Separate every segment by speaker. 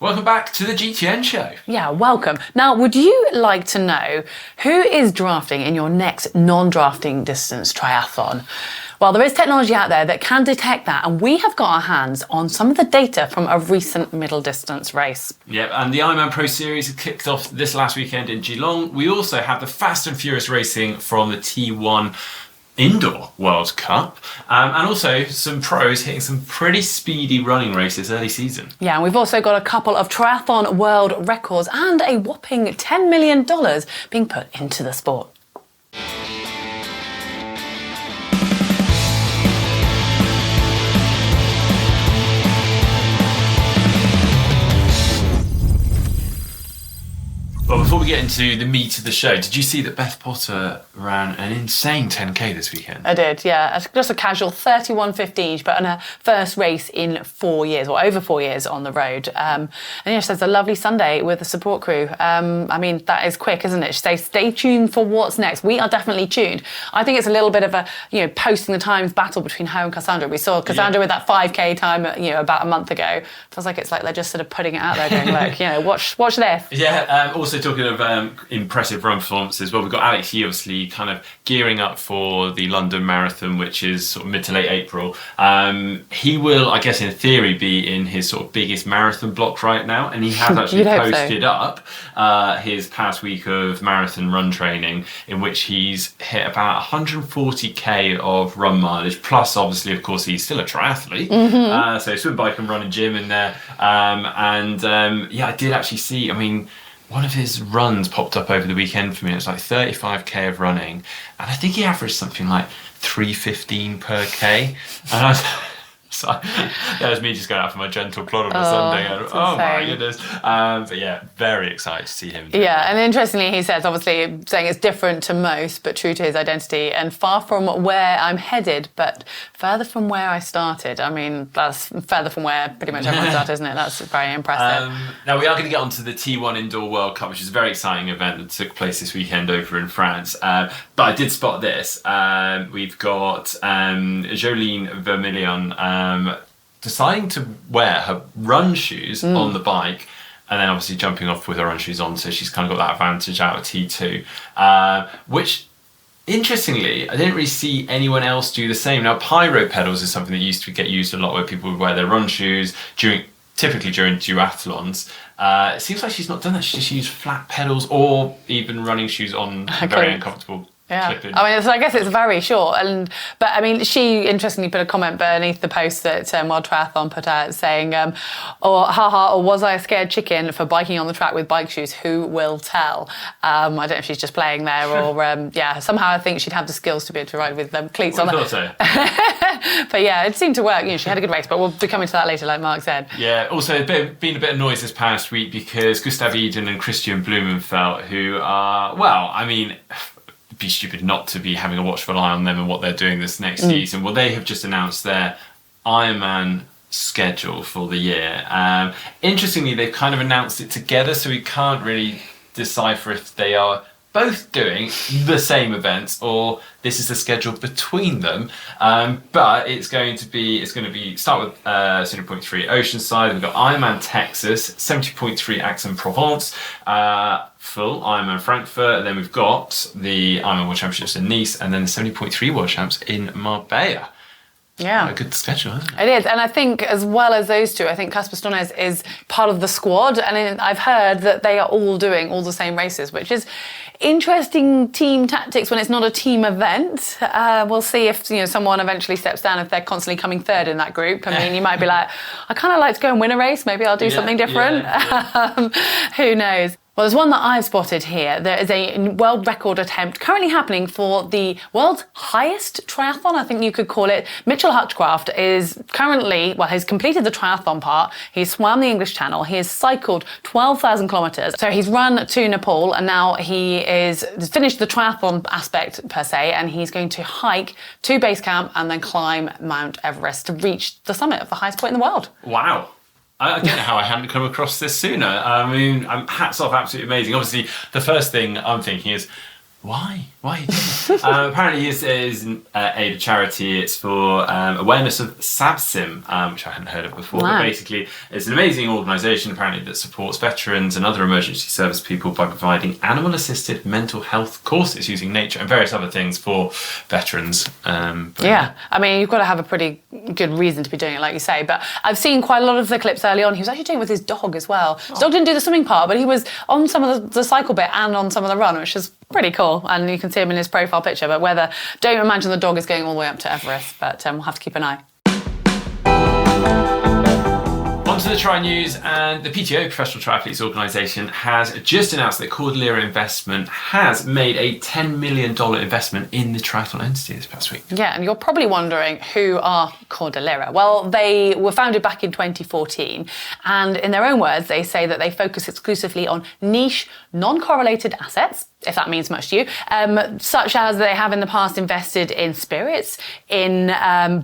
Speaker 1: Welcome back to the GTN Show.
Speaker 2: Yeah, welcome. Now, would you like to know who is drafting in your next non-drafting distance triathlon? Well, there is technology out there that can detect that, and we have got our hands on some of the data from a recent middle distance race.
Speaker 1: Yep, and the Ironman Pro Series kicked off this last weekend in Geelong. We also have the Fast and Furious racing from the T1 Indoor World Cup, and also some pros hitting some pretty speedy running races early season.
Speaker 2: Yeah, and we've also got a couple of triathlon world records and a whopping $10 million being put into the sport.
Speaker 1: Well, before we get into the meat of the show, did you see that Beth Potter ran an insane 10K this weekend?
Speaker 2: I did, yeah. Just a casual 31.15 each, but on her first race in 4 years, or over 4 years on the road. And yeah, she says a lovely Sunday with the support crew. I mean, that is quick, isn't it? She says, stay tuned for what's next. We are definitely tuned. I think it's a little bit of a, posting the times battle between her and Cassandra. We saw Cassandra with that 5K time, about a month ago. Feels like it's like they're just sort of putting it out there going, look, watch this.
Speaker 1: Yeah, also talking of impressive run performances, well, we've got Alex Yee obviously kind of gearing up for the London Marathon, which is sort of mid to late April. He will, I guess in theory, be in his sort of biggest marathon block right now, and he has actually posted up his past week of marathon run training, in which he's hit about 140k of run mileage, plus obviously, of course, he's still a triathlete, so swim, bike and run and gym in there. I did actually see, one of his runs popped up over the weekend for me. It was like 35k of running, and I think he averaged something like 3:15 per k. And so that was me just going out for my gentle plod on a Sunday. My goodness. But yeah, very excited to see him.
Speaker 2: Yeah, and interestingly, he says, obviously, saying it's different to most, but true to his identity, and far from where I'm headed, but further from where I started. I mean, that's further from where pretty much everyone started, isn't it? That's very impressive.
Speaker 1: Now, we are going to get onto the T1 Indoor World Cup, which is a very exciting event that took place this weekend over in France. But I did spot this. We've got Jolien Vermeylen deciding to wear her run shoes on the bike, and then obviously jumping off with her run shoes on, so she's kind of got that advantage out of T2, which interestingly I didn't really see anyone else do the same. Now, pyro pedals is something that used to get used a lot, where people would wear their run shoes typically during duathlons. It seems like she's not done that. She just used flat pedals or even running shoes on very uncomfortable.
Speaker 2: Yeah, so I guess it's very short, but she interestingly put a comment beneath the post that World Triathlon put out saying, or was I a scared chicken for biking on the track with bike shoes? Who will tell? I don't know if she's just playing there or, somehow I think she'd have the skills to be able to ride with cleats on.
Speaker 1: I thought so.
Speaker 2: But yeah, it seemed to work. She had a good race, but we'll be coming to that later, like Mark said.
Speaker 1: Yeah, also been a bit of noise this past week because Gustav Iden and Christian Blumenfeld, who are, it'd be stupid not to be having a watchful eye on them and what they're doing this next season. Well, they have just announced their Ironman schedule for the year. Interestingly, they've kind of announced it together, so we can't really decipher if they are both doing the same events or this is the schedule between them. But it's going to be start with 70.3 Oceanside. We've got Ironman Texas, 70.3 Aix-en-Provence, full Ironman Frankfurt, and then we've got the Ironman World Championships in Nice, and then the 70.3 World Champs in Marbella.
Speaker 2: Yeah.
Speaker 1: A good schedule, isn't it?
Speaker 2: It is, and I think as well as those two, I think Casper Stones is part of the squad, and I've heard that they are all doing all the same races, which is interesting team tactics when it's not a team event. We'll see if someone eventually steps down, if they're constantly coming third in that group. You might be like, I kind of like to go and win a race, maybe I'll do something different. Who knows? Well, there's one that I've spotted here. There is a world record attempt currently happening for the world's highest triathlon, I think you could call it. Mitchell Hutchcraft is currently, he's completed the triathlon part. He's swam the English Channel. He has cycled 12,000 kilometres. So he's run to Nepal, and now he is finished the triathlon aspect per se, and he's going to hike to base camp and then climb Mount Everest to reach the summit of the highest point in the world.
Speaker 1: Wow. I don't know how I hadn't come across this sooner. Hats off, absolutely amazing. Obviously, the first thing I'm thinking is, why? Why? Apparently, he is aid a charity. It's for awareness of SAVSIM, which I hadn't heard of before.
Speaker 2: Wow.
Speaker 1: But basically, it's an amazing organisation apparently that supports veterans and other emergency service people by providing animal-assisted mental health courses using nature and various other things for veterans.
Speaker 2: Yeah, I mean, you've got to have a pretty good reason to be doing it, like you say. But I've seen quite a lot of the clips early on. He was actually doing it with his dog as well. His dog didn't do the swimming part, but he was on some of the cycle bit and on some of the run, which is pretty cool. And you can see him in his profile picture. But don't imagine the dog is going all the way up to Everest. But we'll have to keep an eye.
Speaker 1: On to the Tri News, and the PTO, Professional Triathletes Organisation, has just announced that Cordillera Investment has made a $10 million investment in the triathlon entity this past week.
Speaker 2: Yeah, and you're probably wondering who are Cordillera. Well, they were founded back in 2014, and in their own words, they say that they focus exclusively on niche, non-correlated assets, if that means much to you, such as they have in the past invested in spirits, in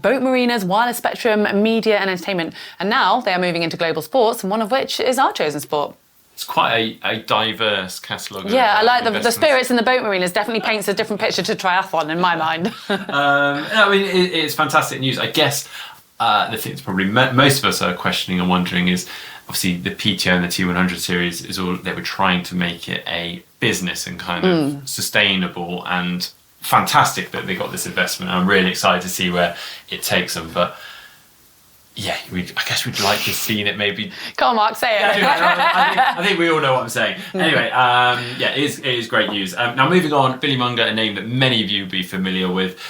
Speaker 2: boat marinas, wireless spectrum, media and entertainment. And now they are moving into global sports, and one of which is our chosen sport.
Speaker 1: It's quite a diverse catalogue.
Speaker 2: Yeah, I like the spirits and the boat marinas definitely paints a different picture to triathlon in my mind.
Speaker 1: I mean, it's fantastic news. I guess the thing that probably most of us are questioning and wondering is, obviously, the PTO and the T100 series they were trying to make it a business and kind of sustainable, and fantastic that they got this investment. I'm really excited to see where it takes them. But yeah, I guess we'd like to see it maybe.
Speaker 2: Come on, Mark, say it.
Speaker 1: I think we all know what I'm saying. Anyway, it is great news. Now, moving on, Billy Munger, a name that many of you will be familiar with.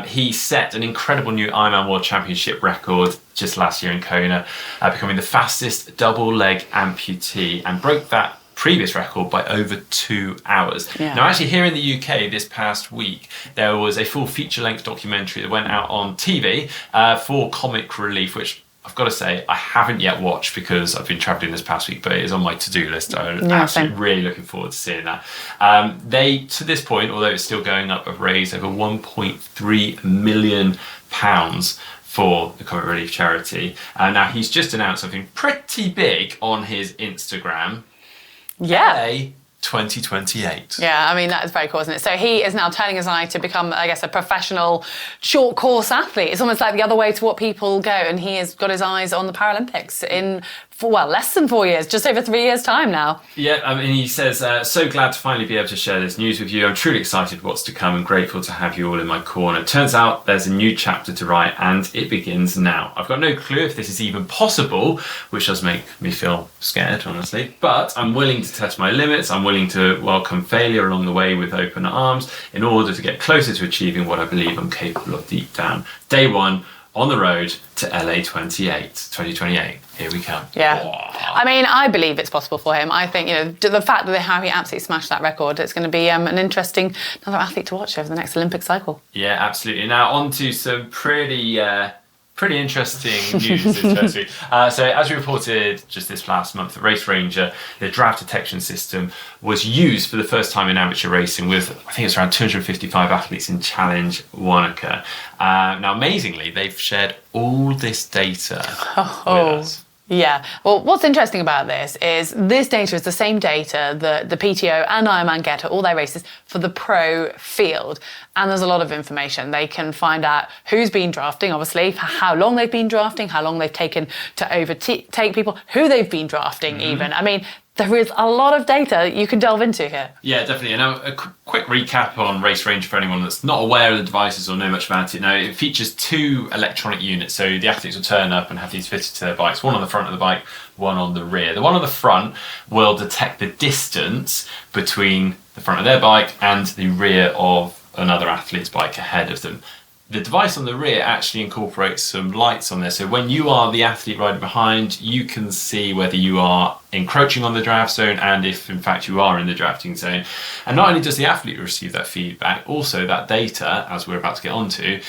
Speaker 1: He set an incredible new Ironman World Championship record just last year in Kona, becoming the fastest double-leg amputee, and broke that previous record by over 2 hours.
Speaker 2: Yeah.
Speaker 1: Now, actually, here in the UK this past week, there was a full feature-length documentary that went out on TV for Comic Relief, which I've got to say I haven't yet watched because I've been travelling this past week, but it is on my to-do list. I'm absolutely really looking forward to seeing that. They, to this point, although it's still going up, have raised over £1.3 million for the Comic Relief charity. Now, he's just announced something pretty big on his Instagram.
Speaker 2: Yeah.
Speaker 1: 2028.
Speaker 2: Yeah, I mean, that is very cool, isn't it? So he is now turning his eye to become, I guess, a professional short course athlete. It's almost like the other way to what people go, and he has got his eyes on the Paralympics in, less than 4 years, just over 3 years' time now.
Speaker 1: Yeah, I mean, he says, so glad to finally be able to share this news with you. I'm truly excited what's to come and grateful to have you all in my corner. Turns out there's a new chapter to write, and it begins now. I've got no clue if this is even possible, which does make me feel scared, honestly. But I'm willing to test my limits. I'm willing to welcome failure along the way with open arms in order to get closer to achieving what I believe I'm capable of deep down. Day one, on the road to LA 2028. Here we come.
Speaker 2: Yeah.
Speaker 1: Wow.
Speaker 2: I mean, I believe it's possible for him. I think, the fact that how he absolutely smashed that record, it's going to be an interesting, another athlete to watch over the next Olympic cycle.
Speaker 1: Yeah, absolutely. Now, on to some pretty interesting news this first week. So, as we reported just this last month, the Race Ranger, the draft detection system, was used for the first time in amateur racing with, I think it's around 255 athletes in Challenge Wanaka. Now, amazingly, they've shared all this data with us.
Speaker 2: Yeah. Well, what's interesting about this data is the same data that the PTO and Ironman get at all their races for the pro field. And there's a lot of information. They can find out who's been drafting, obviously, how long they've been drafting, how long they've taken to overtake people, who they've been drafting even. I mean, there is a lot of data you can delve into here.
Speaker 1: Yeah, definitely. And now a quick recap on Race Ranger for anyone that's not aware of the devices or know much about it. Now, it features 2 electronic units. So the athletes will turn up and have these fitted to their bikes, one on the front of the bike, one on the rear. The one on the front will detect the distance between the front of their bike and the rear of another athlete's bike ahead of them. The device on the rear actually incorporates some lights on there. So when you are the athlete riding behind, you can see whether you are encroaching on the draft zone and if in fact you are in the drafting zone. And not only does the athlete receive that feedback, also that data, as we're about to get onto,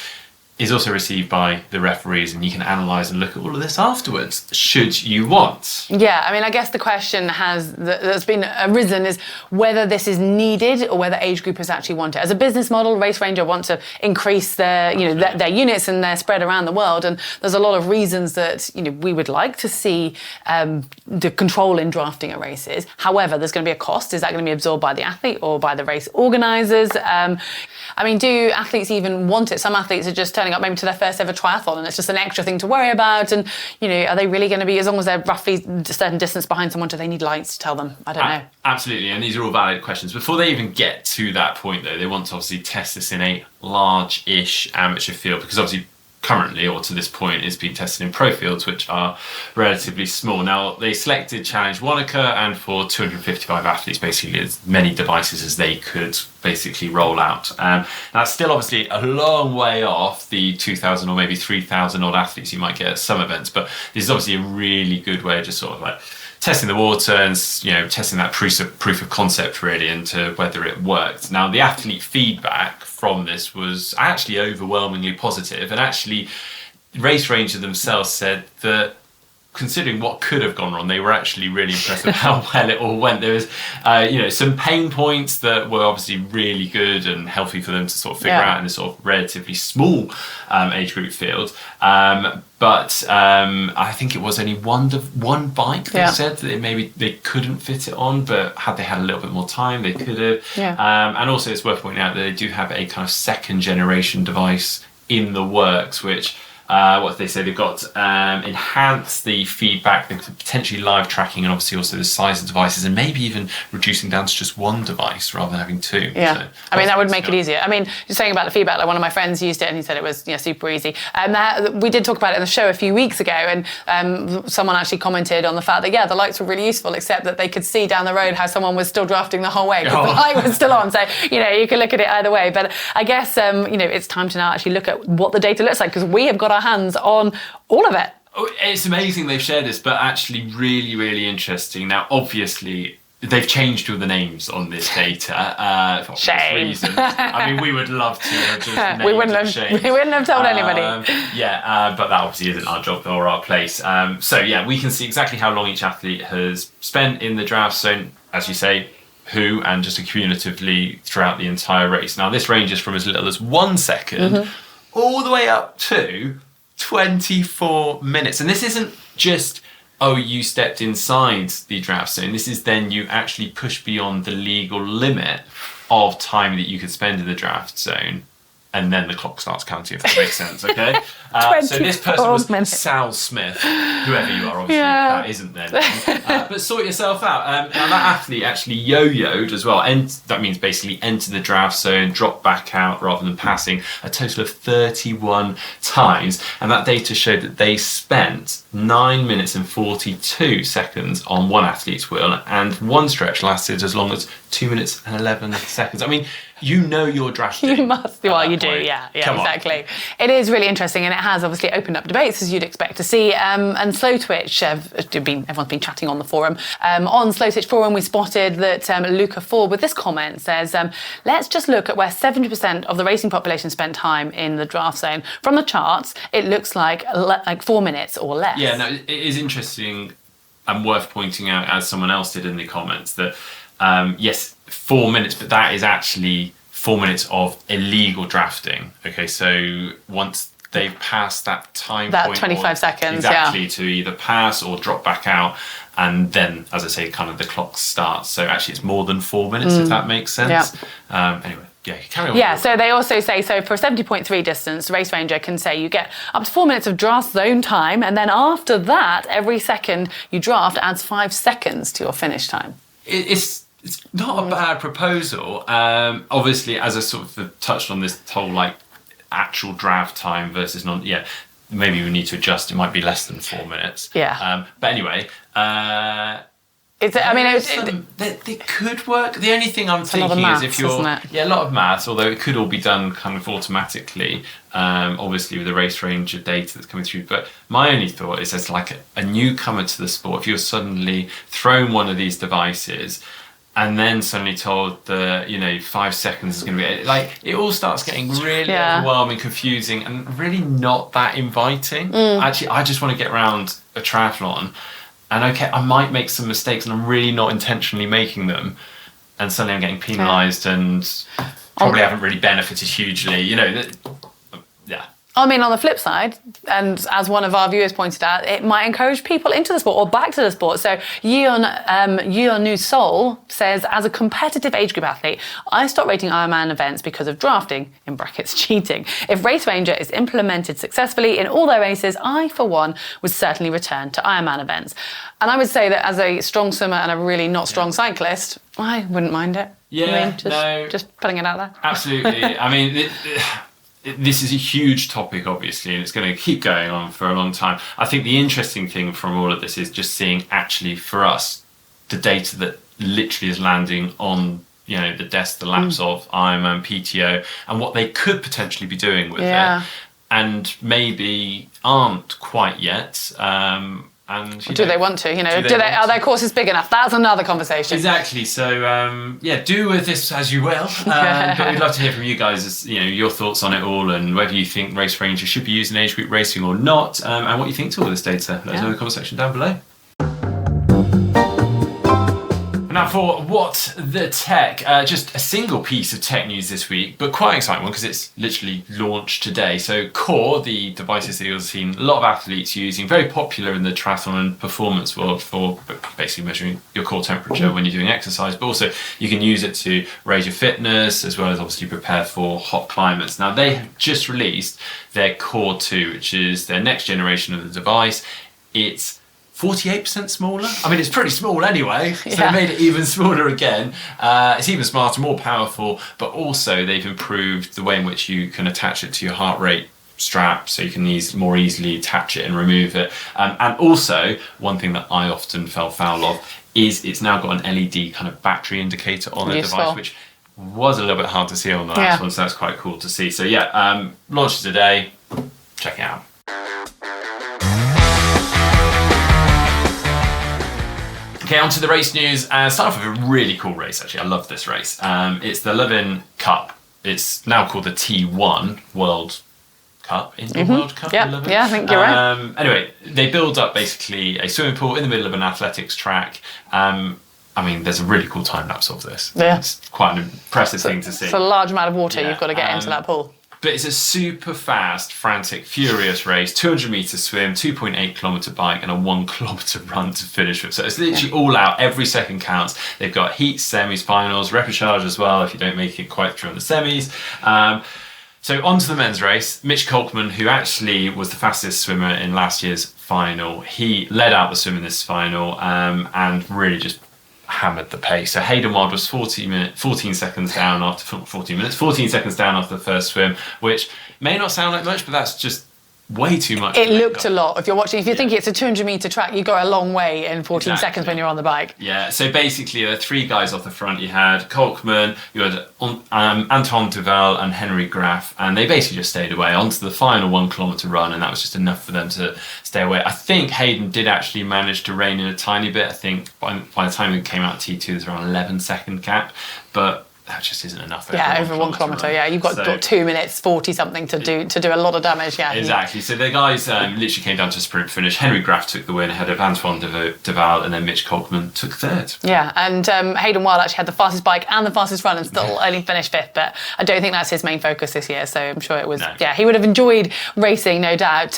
Speaker 1: is also received by the referees, and you can analyse and look at all of this afterwards, should you want.
Speaker 2: Yeah, I mean, I guess the question that's been arisen is whether this is needed or whether age groupers actually want it. As a business model, Race Ranger want to increase their units and their spread around the world, and there's a lot of reasons that we would like to see the control in drafting at races. However, there's going to be a cost. Is that going to be absorbed by the athlete or by the race organisers? I mean, do athletes even want it? Some athletes are just turning up maybe to their first ever triathlon and it's just an extra thing to worry about. And, are they really going to be, as long as they're roughly a certain distance behind someone, do they need lights to tell them? I don't know.
Speaker 1: Absolutely. And these are all valid questions. Before they even get to that point, though, they want to obviously test this in a large-ish amateur field, because obviously currently, or to this point, it's been tested in pro fields, which are relatively small. Now, they selected Challenge Wanaka, and for 255 athletes, basically as many devices as they could basically roll out. That's still obviously a long way off the 2,000 or maybe 3,000 odd athletes you might get at some events, but this is obviously a really good way of just sort of like testing the water and testing that proof of concept really into whether it worked. Now, the athlete feedback from this was actually overwhelmingly positive, and actually Race Ranger themselves said that considering what could have gone wrong, they were actually really impressed with how well it all went. There was some pain points that were obviously really good and healthy for them to sort of figure out in a sort of relatively small age group field. But I think it was only one bike they said that maybe they couldn't fit it on, but had they had a little bit more time, they could have. And also it's worth pointing out that they do have a kind of second generation device in the works, which what they say, they've got enhanced the feedback, potentially live tracking, and obviously also the size of devices, and maybe even reducing down to just one device rather than having two.
Speaker 2: Yeah,
Speaker 1: so
Speaker 2: I mean, that would make it easier. I mean, just saying about the feedback, like one of my friends used it and he said it was super easy. We did talk about it in the show a few weeks ago, and someone actually commented on the fact that, the lights were really useful, except that they could see down the road how someone was still drafting the whole way because the light was still on. So, you can look at it either way. But I guess, it's time to now actually look at what the data looks like, because we have got our hands on all of it.
Speaker 1: Oh, it's amazing they've shared this, but actually really, really interesting. Now, obviously, they've changed all the names on this data for obvious reasons. I mean, we would love to have just named
Speaker 2: we wouldn't have told anybody.
Speaker 1: But that obviously isn't our job or our place. We can see exactly how long each athlete has spent in the draft zone, as you say, who, and just cumulatively throughout the entire race. Now, this ranges from as little as 1 second all the way up to 24 minutes. And this isn't just, you stepped inside the draft zone. This is then you actually push beyond the legal limit of time that you could spend in the draft zone. And then the clock starts counting, if that makes sense, okay? So this person was Sal Smith, whoever you are, obviously, that isn't their name. But sort yourself out. Now, that athlete actually yo-yoed as well. And that means basically enter the draft zone, drop back out rather than passing, a total of 31 times. And that data showed that they spent 9 minutes and 42 seconds on one athlete's wheel, and one stretch lasted as long as 2 minutes and 11 seconds. I mean, you're drafting.
Speaker 2: You must. Well, you do, yeah, exactly. It is really interesting, and it has obviously opened up debates, as you'd expect to see. And Slow Twitch, everyone's been chatting on the forum. On Slow Twitch forum, we spotted that Luca Ford, with this comment, says, let's just look at where 70% of the racing population spent time in the draft zone. From the charts, it looks like 4 minutes or less.
Speaker 1: Yeah, no, it is interesting and worth pointing out, as someone else did in the comments, that yes, 4 minutes, but that is actually 4 minutes of illegal drafting. Okay, so once they've passed that time
Speaker 2: that
Speaker 1: point,
Speaker 2: 25 seconds,
Speaker 1: exactly, to either pass or drop back out, and then, as I say, kind of the clock starts. So actually, it's more than 4 minutes, if that makes sense. Anyway. Yeah, carry on.
Speaker 2: Yeah, so they also say, for a 70.3 distance, Race Ranger can say you get up to 4 minutes of draft zone time, and then after that, every second you draft adds 5 seconds to your finish time.
Speaker 1: It's not a bad proposal. Obviously, as I sort of touched on this whole actual draft time versus non. Yeah, maybe we need to adjust. It might be less than 4 minutes.
Speaker 2: Yeah.
Speaker 1: But anyway. They could work. The only thing I'm thinking is if you're a lot of maths, although it could all be done kind of automatically, obviously with the Race Ranger data that's coming through. But my only thought is, as like a newcomer to the sport, if you're suddenly thrown one of these devices, and then suddenly told that 5 seconds is going to be like, it all starts getting really overwhelming, confusing, and really not that inviting. Actually, I just want to get around a triathlon, and okay, I might make some mistakes, and I'm really not intentionally making them, and suddenly I'm getting penalised and probably haven't really benefited hugely.
Speaker 2: I mean, on the flip side, and as one of our viewers pointed out, it might encourage people into the sport or back to the sport. So Yeon Sol says, as a competitive age group athlete, I stopped rating Ironman events because of drafting, in brackets, cheating. If Race Ranger is implemented successfully in all their races, I, for one, would certainly return to Ironman events. And I would say that as a strong swimmer and a really not strong cyclist, I wouldn't mind it.
Speaker 1: Yeah,
Speaker 2: just putting it out there.
Speaker 1: Absolutely. I mean, this is a huge topic, obviously, and it's going to keep going on for a long time. I think the interesting thing from all of this is just seeing, actually, for us, the data that literally is landing on the desk, the laps of Ironman, PTO, and what they could potentially be doing with it, and maybe aren't quite yet. Do they want to? Are their courses big enough? That's another conversation. Exactly. So do with this as you will. But we'd love to hear from you guys, as your thoughts on it all, and whether you think Race Ranger should be used in age group racing or not, and what you think to all this data. Let us know in the comment section down below. Now for What the Tech, just a single piece of tech news this week, but quite an exciting one because it's literally launched today. So Core, the devices that you've seen a lot of athletes using, very popular in the triathlon and performance world for basically measuring your core temperature when you're doing exercise, but also you can use it to raise your fitness as well as obviously prepare for hot climates. Now they have just released their Core 2, which is their next generation of the device. It's 48% smaller. I mean, it's pretty small anyway, so they made it even smaller again. It's even smarter, more powerful, but also they've improved the way in which you can attach it to your heart rate strap, so you can more easily attach it and remove it. And also, one thing that I often fell foul of is it's now got an LED kind of battery indicator on the device, which was a little bit hard to see on the last one, so that's quite cool to see. So launched today. Check it out. Okay, on to the race news. Start off with a really cool race, actually. I love this race. It's the Levin Cup. It's now called the T1 World Cup. World Cup?
Speaker 2: Yeah, I think you're right.
Speaker 1: Anyway, they build up basically a swimming pool in the middle of an athletics track. I mean, there's a really cool time lapse of this. Yeah. It's quite an impressive thing to see.
Speaker 2: It's a large amount of water you've got to get into that pool.
Speaker 1: But it's a super fast, frantic, furious race. 200 metre swim, 2.8 kilometre bike, and a 1 kilometre run to finish with. So it's literally all out. Every second counts. They've got heats, semis, finals, repechage as well if you don't make it quite through on the semis. So on to the men's race. Mitch Kolkman, who actually was the fastest swimmer in last year's final, he led out the swim in this final and really just hammered the pace. So Hayden Wild was 14 seconds down after 14 seconds down after the first swim, which may not sound like much, but that's just way too much.
Speaker 2: It looked a lot. If you're think it's a 200 metre track, you go a long way in 14 seconds when you're on the bike.
Speaker 1: Yeah, so basically there are three guys off the front. You had Kolkman, you had Anton Duval and Henry Graff, and they basically just stayed away onto the final 1 kilometre run, and that was just enough for them to stay away. I think Hayden did actually manage to rein in a tiny bit. I think by the time it came out T2, there's around 11-second gap, but that just isn't enough.
Speaker 2: Over 1 kilometre. Yeah, you've got 2 minutes 40 something to do a lot of damage. Yeah,
Speaker 1: exactly. So the guys literally came down to a sprint finish. Henry Graff took the win ahead of Antoine Duval, and then Mitch Kolkman took third. Yeah,
Speaker 2: and Hayden Wild actually had the fastest bike and the fastest run, and still only finished fifth. But I don't think that's his main focus this year. So I'm sure it was. No. Yeah, he would have enjoyed racing, no doubt.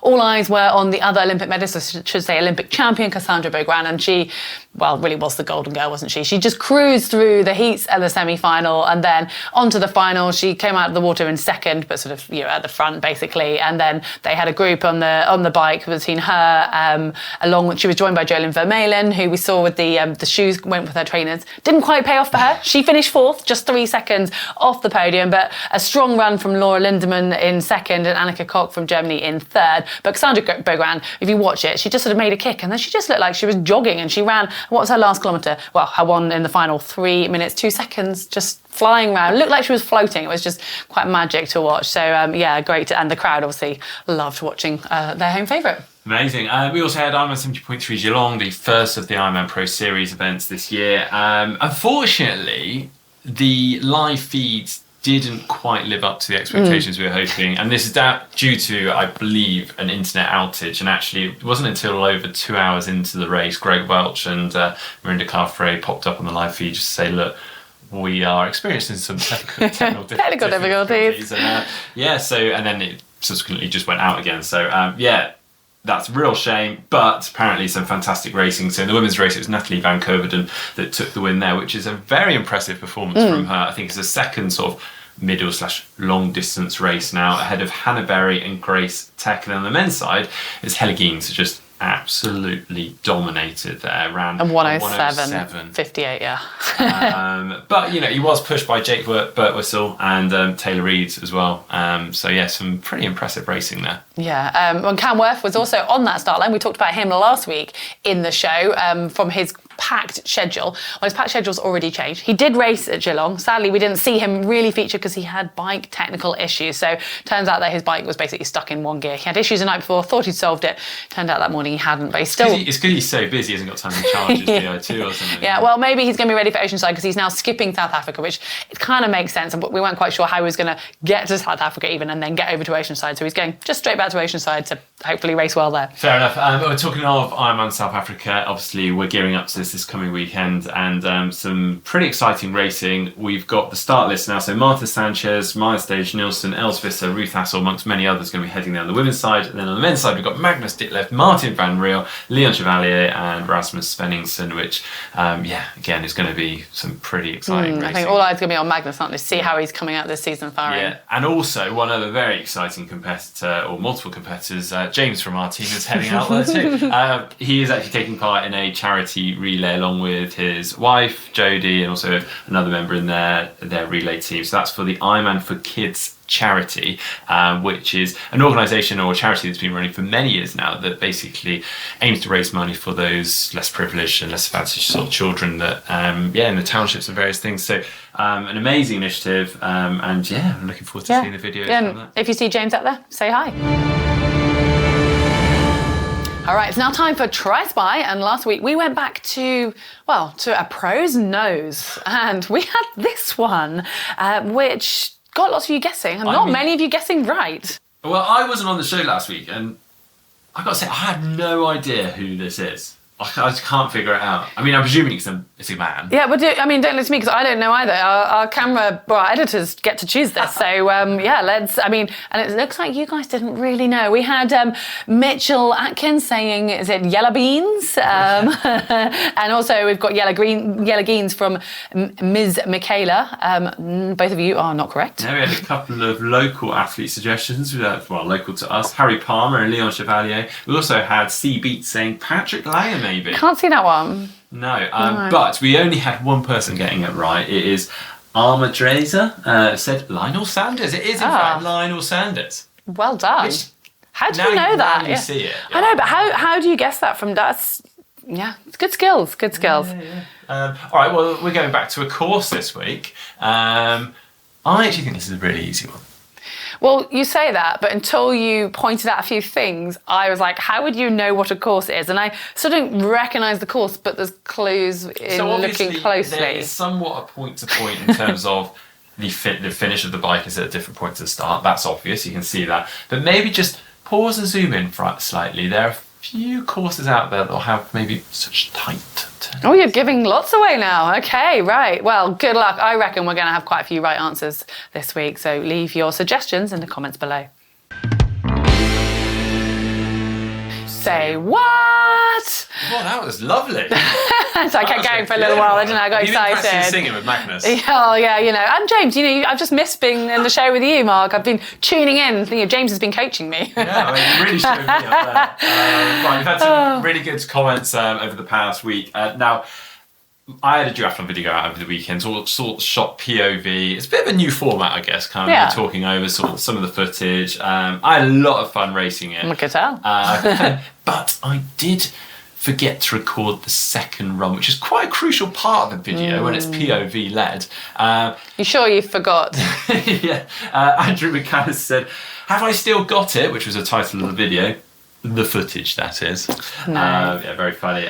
Speaker 2: All eyes were on the other Olympic medalist, I should say Olympic champion Cassandra Beaugrand, and she, really was the golden girl, wasn't she? She just cruised through the heats and the semi-final, and then onto the final. She came out of the water in second, but sort of at the front basically. And then they had a group on the bike between her, along with, she was joined by Jolien Vermeylen, who we saw with the shoes, went with her trainers. Didn't quite pay off for her. She finished fourth, just 3 seconds off the podium, but a strong run from Laura Lindemann in second and Annika Koch from Germany in third. But Cassandra Beaugrand, if you watch it, she just sort of made a kick, and then she just looked like she was jogging, and she ran, what was her last kilometre? Well, her one in the final, 3 minutes, 2 seconds, just flying around. It looked like she was floating. It was just quite magic to watch. So, great. And the crowd obviously loved watching their home favourite.
Speaker 1: Amazing. We also had Ironman 70.3 Geelong, the first of the Ironman Pro Series events this year. Unfortunately, the live feeds didn't quite live up to the expectations we were hoping, and this is due to, I believe, an internet outage. And actually, it wasn't until over 2 hours into the race, Greg Welch and Mirinda Carfrey popped up on the live feed just to say, look, we are experiencing some technical difficulties. And, and then it subsequently just went out again. So, that's a real shame, but apparently some fantastic racing. So in the women's race, it was Natalie Van Coverden that took the win there, which is a very impressive performance from her. I think it's a second sort of middle/long distance race now, ahead of Hannah Berry and Grace Tech. And on the men's side, it's Helle Geens just absolutely dominated there. Ran
Speaker 2: a 107.58,
Speaker 1: but you know, he was pushed by Jake Birtwistle and Taylor Reid as well. Some pretty impressive racing there.
Speaker 2: And Cam Worth was also on that start line. We talked about him last week in the show from his packed schedule. Well, his packed schedule's already changed. He did race at Geelong. Sadly, we didn't see him really feature because he had bike technical issues. So turns out that his bike was basically stuck in one gear. He had issues the night before, thought he'd solved it. Turned out that morning he hadn't, but he's still...
Speaker 1: It's because he's so busy, he hasn't got time to charge his VO2 or something.
Speaker 2: Yeah, well, maybe he's going to be ready for Oceanside because he's now skipping South Africa, which it kind of makes sense. And we weren't quite sure how he was going to get to South Africa even and then get over to Oceanside. So he's going just straight back to Oceanside to hopefully race well there.
Speaker 1: Fair enough. We're talking of Ironman South Africa. Obviously, we're gearing up to this coming weekend, and some pretty exciting racing. We've got the start list now. So Martha Sanchez, Maya Stage Nielsen, Els Visser, Ruth Hassel, amongst many others, going to be heading there on the women's side. And then on the men's side, we've got Magnus Ditlev, Martin van Riel, Leon Chevalier, and Rasmus Svenningsen, which, again, is going to be some pretty exciting racing.
Speaker 2: I think all eyes are going to be on Magnus, aren't they? See how he's coming out this season firing.
Speaker 1: Yeah, and also one other very exciting competitor, or multiple competitors, James from our team is heading out there too. He is actually taking part in a charity relay along with his wife, Jodie, and also another member in their relay team. So that's for the Ironman for Kids charity, which is an organisation or a charity that's been running for many years now that basically aims to raise money for those less privileged and less advantaged sort of children that, in the townships and various things. So an amazing initiative, and I'm looking forward to seeing the videos from that.
Speaker 2: If you see James out there, say hi. All right, it's now time for Try Spy, and last week we went back to a pro's nose, and we had this one, which got lots of you guessing, and not many of you guessing right.
Speaker 1: Well, I wasn't on the show last week, and I've got to say, I have no idea who this is. I just can't figure it out. I mean, I'm presuming it's a man.
Speaker 2: Yeah, but don't listen to me because I don't know either. Our editors get to choose this. So, and it looks like you guys didn't really know. We had Mitchell Atkins saying, is it yellow beans? And also we've got yellow geens from Ms. Michaela. Both of you are not correct.
Speaker 1: Yeah, we had a couple of local athlete suggestions, local to us, Harry Palmer and Leon Chevalier. We also had C Beat saying Patrick Lyon. Maybe.
Speaker 2: Can't see that one.
Speaker 1: No, but we only had one person getting it right. It is Arma Drazer, said Lionel Sanders. It is in fact Lionel Sanders.
Speaker 2: Well done. How do you know that?
Speaker 1: You see it.
Speaker 2: I know, but how do you guess that from that? Yeah, it's good skills. Good skills.
Speaker 1: All right, well, we're going back to a course this week. I actually think this is a really easy one.
Speaker 2: Well, you say that, but until you pointed out a few things, I was like, how would you know what a course is? And I still don't recognise the course, but there's clues in looking closely.
Speaker 1: There is somewhat a point-to-point in terms of the finish of the bike is at different points of the start. That's obvious, you can see that. But maybe just pause and zoom in slightly. There are a few courses out there that will have maybe such tight turns.
Speaker 2: Oh, you're giving lots away now. Okay, right. Well, good luck. I reckon we're going to have quite a few right answers this week, so leave your suggestions in the comments below. Say what?
Speaker 1: Well, that was lovely.
Speaker 2: So I kept going for a little while, didn't I? I got excited.
Speaker 1: You didn't singing with Magnus.
Speaker 2: Oh, yeah, and James, I've just missed being in the show with you, Mark. I've been tuning in. James has been coaching me.
Speaker 1: Yeah, you really showed me up there. Right, we've had some really good comments over the past week. Now, I had a duathlon video out over the weekend, sort of shot POV. It's a bit of a new format, I guess, kind of talking over sort of some of the footage. I had a lot of fun racing it.
Speaker 2: I could tell.
Speaker 1: But I did forget to record the second run, which is quite a crucial part of the video when it's POV led.
Speaker 2: You sure you forgot?
Speaker 1: Yeah. Andrew McCann said, "Have I still got it?" which was the title of the video. The footage, that is.
Speaker 2: No.
Speaker 1: Yeah, very funny.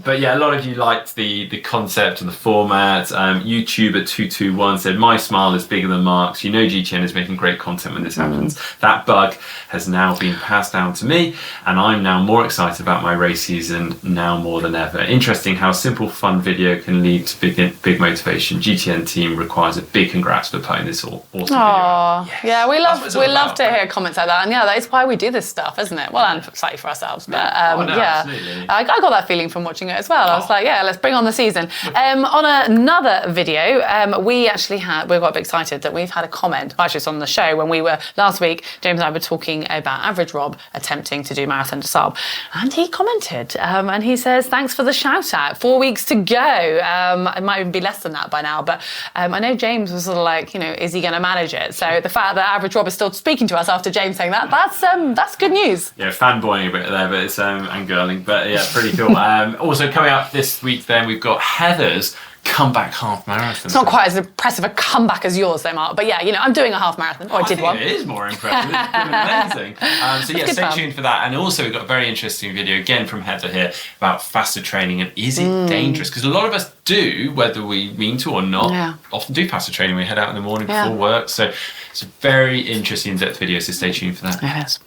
Speaker 1: But yeah, a lot of you liked the concept and the format. YouTuber221 said, my smile is bigger than Mark's. You know GTN is making great content when this happens. That bug has now been passed down to me, and I'm now more excited about my race season now more than ever. Interesting how a simple, fun video can lead to big motivation. GTN team requires a big congrats for putting this awesome video out.
Speaker 2: Yes. Yeah, we love to hear comments like that, and yeah, that is why we do this stuff, isn't it? Well, and slightly for ourselves, but yeah,
Speaker 1: absolutely.
Speaker 2: I got that feeling from watching it as well. I was like, yeah, let's bring on the season. On another video, we've got a bit excited that we've had a comment. Actually, it's on the show when we were last week. James and I were talking about Average Rob attempting to do marathon to Saab, and he commented, and he says, "Thanks for the shout out. 4 weeks to go." It might even be less than that by now, but I know James was sort of like, is he going to manage it? So the fact that Average Rob is still speaking to us after James saying that's good news.
Speaker 1: Yeah, fanboying a bit there, but it's and girling, but yeah, pretty cool. Also coming up this week, then we've got Heather's comeback half marathon.
Speaker 2: It's not quite as impressive a comeback as yours, though, Mark. But yeah, I'm doing a half marathon. Or I did one.
Speaker 1: It is more impressive. It's amazing. So yeah, stay tuned for that. And also we've got a very interesting video again from Heather here about faster training and is it dangerous? Because a lot of us do, whether we mean to or not, often do faster training. We head out in the morning before work. So it's a very interesting in-depth video. So stay tuned for that.
Speaker 2: It is.